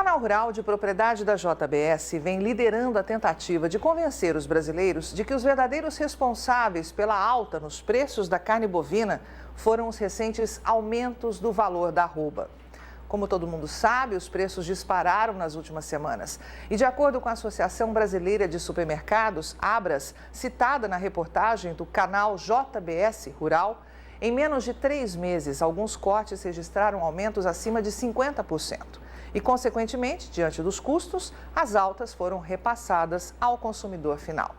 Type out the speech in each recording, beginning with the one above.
Canal Rural de propriedade da JBS vem liderando a tentativa de convencer os brasileiros de que os verdadeiros responsáveis pela alta nos preços da carne bovina foram os recentes aumentos do valor da arroba. Como todo mundo sabe, os preços dispararam nas últimas semanas. E de acordo com a Associação Brasileira de Supermercados, Abras, citada na reportagem do canal JBS Rural, em menos de 3 meses, alguns cortes registraram aumentos acima de 50%. E, consequentemente, diante dos custos, as altas foram repassadas ao consumidor final.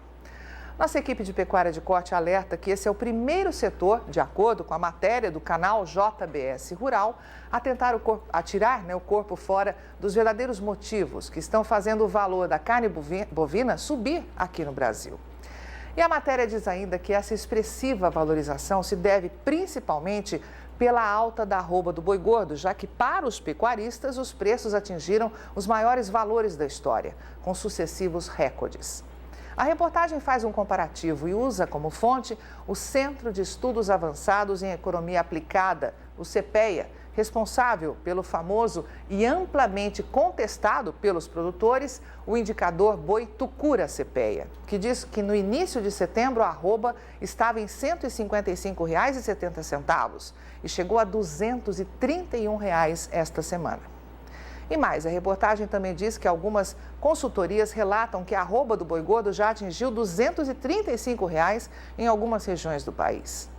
Nossa equipe de pecuária de corte alerta que esse é o primeiro setor, de acordo com a matéria do canal JBS Rural, a tentar tirar o corpo fora dos verdadeiros motivos que estão fazendo o valor da carne bovina subir aqui no Brasil. E a matéria diz ainda que essa expressiva valorização se deve principalmente pela alta da arroba do boi gordo, já que para os pecuaristas os preços atingiram os maiores valores da história, com sucessivos recordes. A reportagem faz um comparativo e usa como fonte o Centro de Estudos Avançados em Economia Aplicada, o CEPEA, responsável pelo famoso e amplamente contestado pelos produtores, o indicador Boi Tucura CEPEA, que diz que no início de setembro a arroba estava em R$ 155,70 e chegou a R$ 231 esta semana. E mais, a reportagem também diz que algumas consultorias relatam que a arroba do boi gordo já atingiu R$ 235 em algumas regiões do país.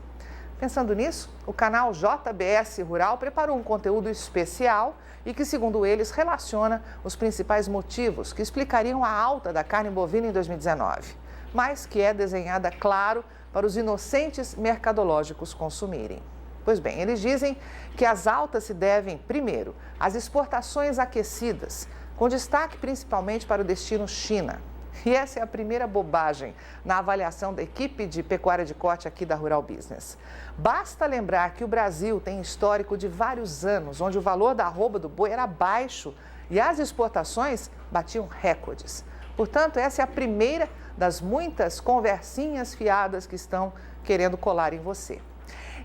Pensando nisso, o canal JBS Rural preparou um conteúdo especial e que, segundo eles, relaciona os principais motivos que explicariam a alta da carne bovina em 2019, mas que é desenhada, claro, para os inocentes mercadológicos consumirem. Pois bem, eles dizem que as altas se devem, primeiro, às exportações aquecidas, com destaque principalmente para o destino China. E essa é a primeira bobagem na avaliação da equipe de pecuária de corte aqui da Rural Business. Basta lembrar que o Brasil tem histórico de vários anos, onde o valor da arroba do boi era baixo e as exportações batiam recordes. Portanto, essa é a primeira das muitas conversinhas fiadas que estão querendo colar em você.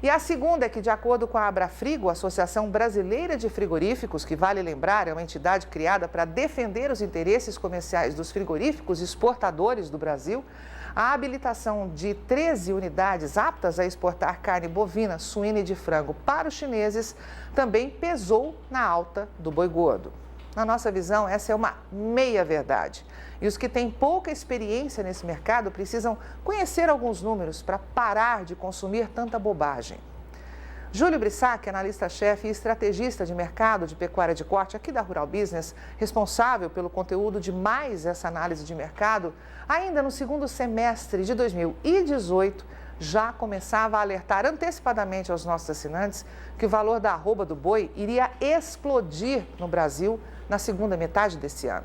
E a segunda é que, de acordo com a Abrafrigo, Associação Brasileira de Frigoríficos, que vale lembrar, é uma entidade criada para defender os interesses comerciais dos frigoríficos exportadores do Brasil, a habilitação de 13 unidades aptas a exportar carne bovina, suína e de frango para os chineses também pesou na alta do boi gordo. Na nossa visão, essa é uma meia-verdade. E os que têm pouca experiência nesse mercado precisam conhecer alguns números para parar de consumir tanta bobagem. Júlio Brissac, analista-chefe e estrategista de mercado de pecuária de corte aqui da Rural Business, responsável pelo conteúdo de mais essa análise de mercado, ainda no segundo semestre de 2018, já começava a alertar antecipadamente aos nossos assinantes que o valor da arroba do boi iria explodir no Brasil na segunda metade desse ano.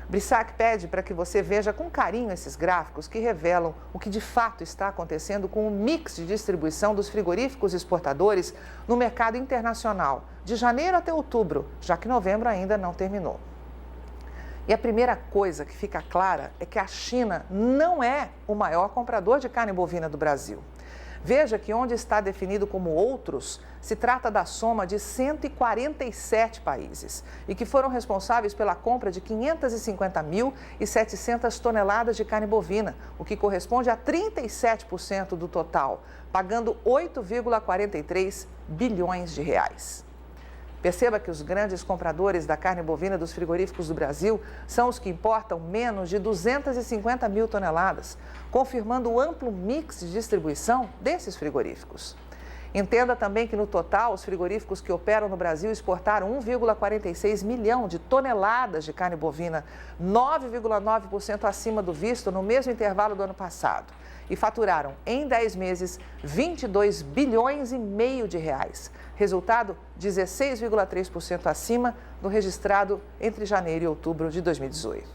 Brissac pede para que você veja com carinho esses gráficos que revelam o que de fato está acontecendo com o mix de distribuição dos frigoríficos exportadores no mercado internacional, de janeiro até outubro, já que novembro ainda não terminou. E a primeira coisa que fica clara é que a China não é o maior comprador de carne bovina do Brasil. Veja que onde está definido como outros, se trata da soma de 147 países e que foram responsáveis pela compra de 550.700 toneladas de carne bovina, o que corresponde a 37% do total, pagando 8,43 bilhões de reais. Perceba que os grandes compradores da carne bovina dos frigoríficos do Brasil são os que importam menos de 250 mil toneladas, confirmando o amplo mix de distribuição desses frigoríficos. Entenda também que, no total, os frigoríficos que operam no Brasil exportaram 1,46 milhão de toneladas de carne bovina, 9,9% acima do visto no mesmo intervalo do ano passado. E faturaram, em 10 meses, 22 bilhões e meio de reais. Resultado 16,3% acima do registrado entre janeiro e outubro de 2018.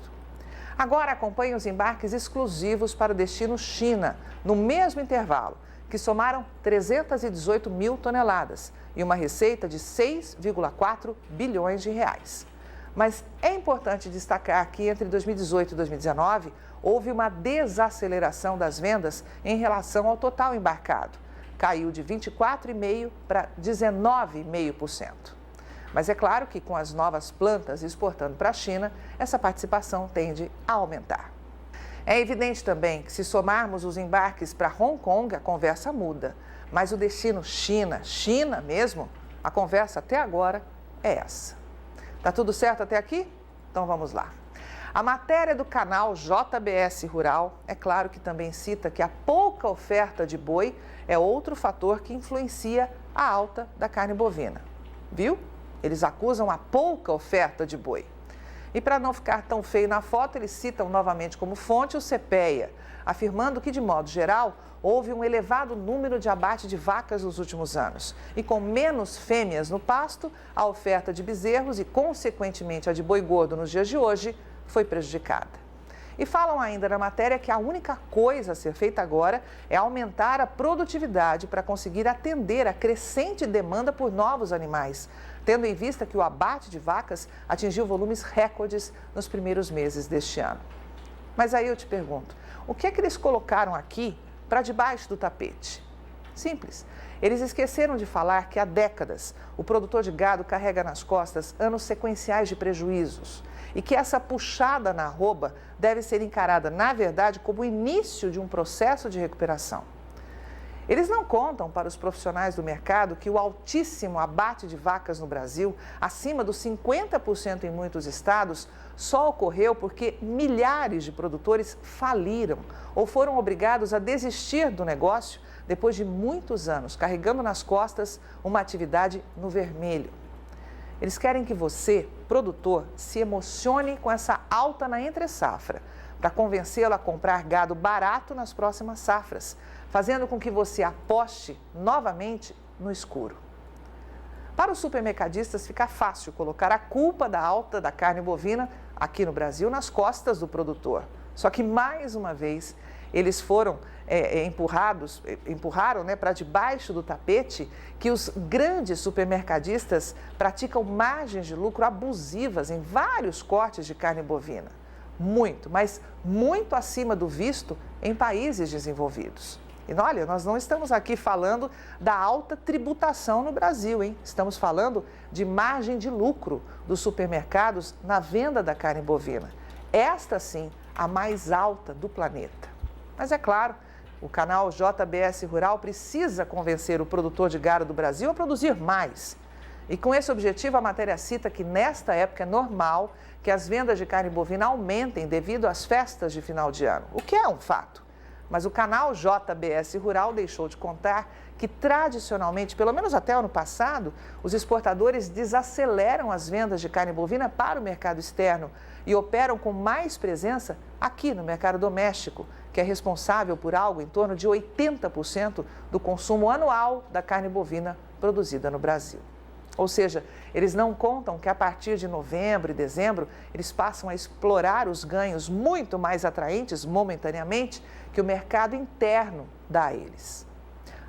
Agora acompanhe os embarques exclusivos para o destino China, no mesmo intervalo, que somaram 318 mil toneladas e uma receita de 6,4 bilhões de reais. Mas é importante destacar que entre 2018 e 2019, houve uma desaceleração das vendas em relação ao total embarcado. Caiu de 24,5% para 19,5%. Mas é claro que com as novas plantas exportando para a China, essa participação tende a aumentar. É evidente também que se somarmos os embarques para Hong Kong, a conversa muda. Mas o destino China mesmo, a conversa até agora é essa. Tá tudo certo até aqui? Então vamos lá. A matéria do canal JBS Rural, é claro que também cita que a pouca oferta de boi é outro fator que influencia a alta da carne bovina. Viu? Eles acusam a pouca oferta de boi. E para não ficar tão feio na foto, eles citam novamente como fonte o CPEA, afirmando que, de modo geral, houve um elevado número de abate de vacas nos últimos anos. E com menos fêmeas no pasto, a oferta de bezerros e, consequentemente, a de boi gordo nos dias de hoje foi prejudicada. E falam ainda na matéria que a única coisa a ser feita agora é aumentar a produtividade para conseguir atender a crescente demanda por novos animais, tendo em vista que o abate de vacas atingiu volumes recordes nos primeiros meses deste ano. Mas aí eu te pergunto, o que é que eles colocaram aqui para debaixo do tapete? Simples. Eles esqueceram de falar que há décadas o produtor de gado carrega nas costas anos sequenciais de prejuízos e que essa puxada na arroba deve ser encarada, na verdade, como o início de um processo de recuperação. Eles não contam para os profissionais do mercado que o altíssimo abate de vacas no Brasil, acima dos 50% em muitos estados, só ocorreu porque milhares de produtores faliram ou foram obrigados a desistir do negócio depois de muitos anos, carregando nas costas uma atividade no vermelho. Eles querem que você, produtor, se emocione com essa alta na entre-safra, para convencê-lo a comprar gado barato nas próximas safras, fazendo com que você aposte novamente no escuro. Para os supermercadistas fica fácil colocar a culpa da alta da carne bovina aqui no Brasil nas costas do produtor. Só que, mais uma vez, eles foram empurraram para debaixo do tapete que os grandes supermercadistas praticam margens de lucro abusivas em vários cortes de carne bovina. Muito, mas muito acima do visto em países desenvolvidos. E olha, nós não estamos aqui falando da alta tributação no Brasil, hein? Estamos falando de margem de lucro dos supermercados na venda da carne bovina. Esta, sim, a mais alta do planeta. Mas é claro, o canal JBS Rural precisa convencer o produtor de gado do Brasil a produzir mais. E com esse objetivo, a matéria cita que nesta época é normal que as vendas de carne bovina aumentem devido às festas de final de ano, o que é um fato. Mas o canal JBS Rural deixou de contar que, tradicionalmente, pelo menos até o ano passado, os exportadores desaceleram as vendas de carne bovina para o mercado externo e operam com mais presença aqui no mercado doméstico, que é responsável por algo em torno de 80% do consumo anual da carne bovina produzida no Brasil. Ou seja, eles não contam que a partir de novembro e dezembro, eles passam a explorar os ganhos muito mais atraentes momentaneamente que o mercado interno dá a eles.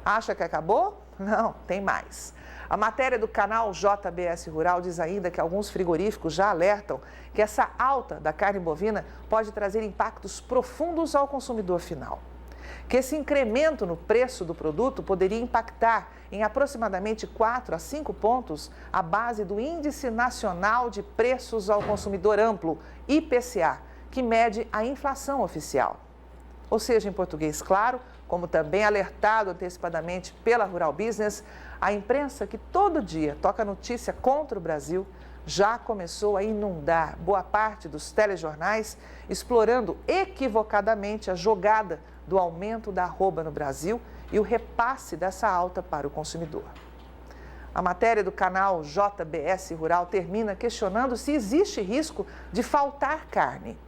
Acha que acabou? Não, tem mais. A matéria do canal JBS Rural diz ainda que alguns frigoríficos já alertam que essa alta da carne bovina pode trazer impactos profundos ao consumidor final. Que esse incremento no preço do produto poderia impactar em aproximadamente 4 a 5 pontos a base do Índice Nacional de Preços ao Consumidor Amplo, IPCA, que mede a inflação oficial. Ou seja, em português claro, como também alertado antecipadamente pela Rural Business, a imprensa que todo dia toca notícia contra o Brasil já começou a inundar boa parte dos telejornais, explorando equivocadamente a jogada do aumento da arroba no Brasil e o repasse dessa alta para o consumidor. A matéria do canal JBS Rural termina questionando se existe risco de faltar carne.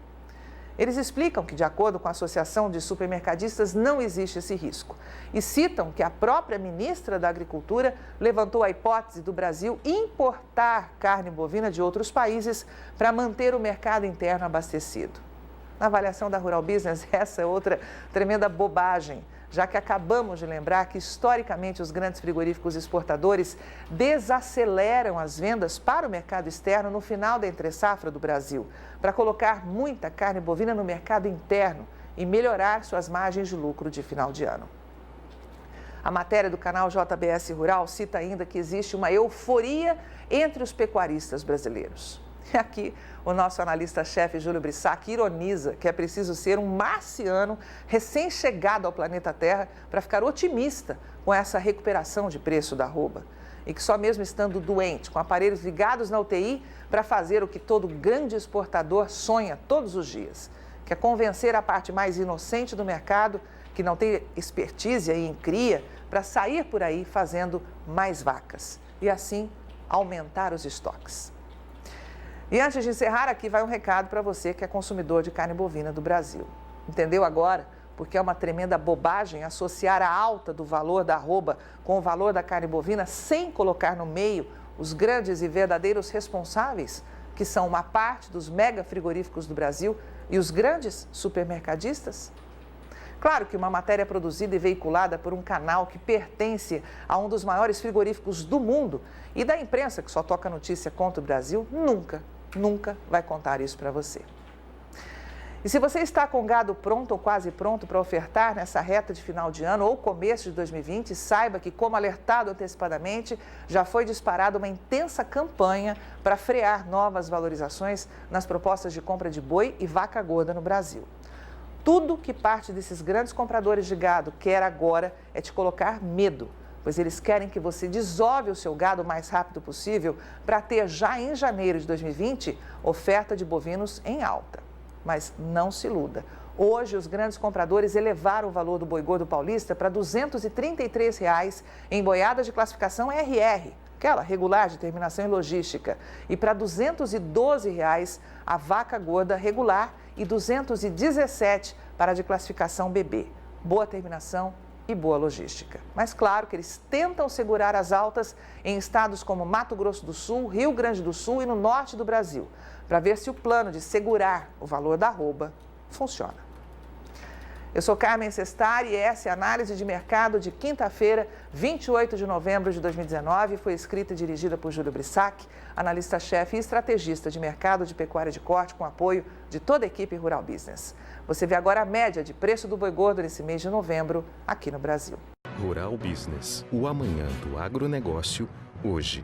Eles explicam que, de acordo com a Associação de Supermercadistas, não existe esse risco. E citam que a própria ministra da Agricultura levantou a hipótese do Brasil importar carne bovina de outros países para manter o mercado interno abastecido. Na avaliação da Rural Business, essa é outra tremenda bobagem, já que acabamos de lembrar que, historicamente, os grandes frigoríficos exportadores desaceleram as vendas para o mercado externo no final da entre-safra do Brasil, para colocar muita carne bovina no mercado interno e melhorar suas margens de lucro de final de ano. A matéria do canal JBS Rural cita ainda que existe uma euforia entre os pecuaristas brasileiros. E aqui o nosso analista-chefe Júlio Brissac ironiza que é preciso ser um marciano recém-chegado ao planeta Terra para ficar otimista com essa recuperação de preço da arroba. E que só mesmo estando doente, com aparelhos ligados na UTI, para fazer o que todo grande exportador sonha todos os dias, que é convencer a parte mais inocente do mercado, que não tem expertise aí em cria, para sair por aí fazendo mais vacas e assim aumentar os estoques. E antes de encerrar, aqui vai um recado para você que é consumidor de carne bovina do Brasil. Entendeu agora? Porque é uma tremenda bobagem associar a alta do valor da arroba com o valor da carne bovina sem colocar no meio os grandes e verdadeiros responsáveis, que são uma parte dos mega frigoríficos do Brasil e os grandes supermercadistas? Claro que uma matéria produzida e veiculada por um canal que pertence a um dos maiores frigoríficos do mundo e da imprensa que só toca notícia contra o Brasil, nunca vai contar isso para você. E se você está com gado pronto ou quase pronto para ofertar nessa reta de final de ano ou começo de 2020, saiba que, como alertado antecipadamente, já foi disparada uma intensa campanha para frear novas valorizações nas propostas de compra de boi e vaca gorda no Brasil. Tudo que parte desses grandes compradores de gado quer agora é te colocar medo, pois eles querem que você desove o seu gado o mais rápido possível para ter já em janeiro de 2020 oferta de bovinos em alta. Mas não se iluda. Hoje, os grandes compradores elevaram o valor do boi gordo paulista para R$ 233 reais em boiada de classificação RR, aquela regular de terminação em logística, e para R$ 212 reais a vaca gorda regular e R$ 217 para a de classificação BB. Boa terminação e boa logística. Mas claro que eles tentam segurar as altas em estados como Mato Grosso do Sul, Rio Grande do Sul e no norte do Brasil, para ver se o plano de segurar o valor da arroba funciona. Eu sou Carmen Sestari e essa é a análise de mercado de quinta-feira, 28 de novembro de 2019. Foi escrita e dirigida por Júlio Brissac, analista-chefe e estrategista de mercado de pecuária de corte, com apoio de toda a equipe Rural Business. Você vê agora a média de preço do boi gordo nesse mês de novembro aqui no Brasil. Rural Business, o amanhã do agronegócio, hoje.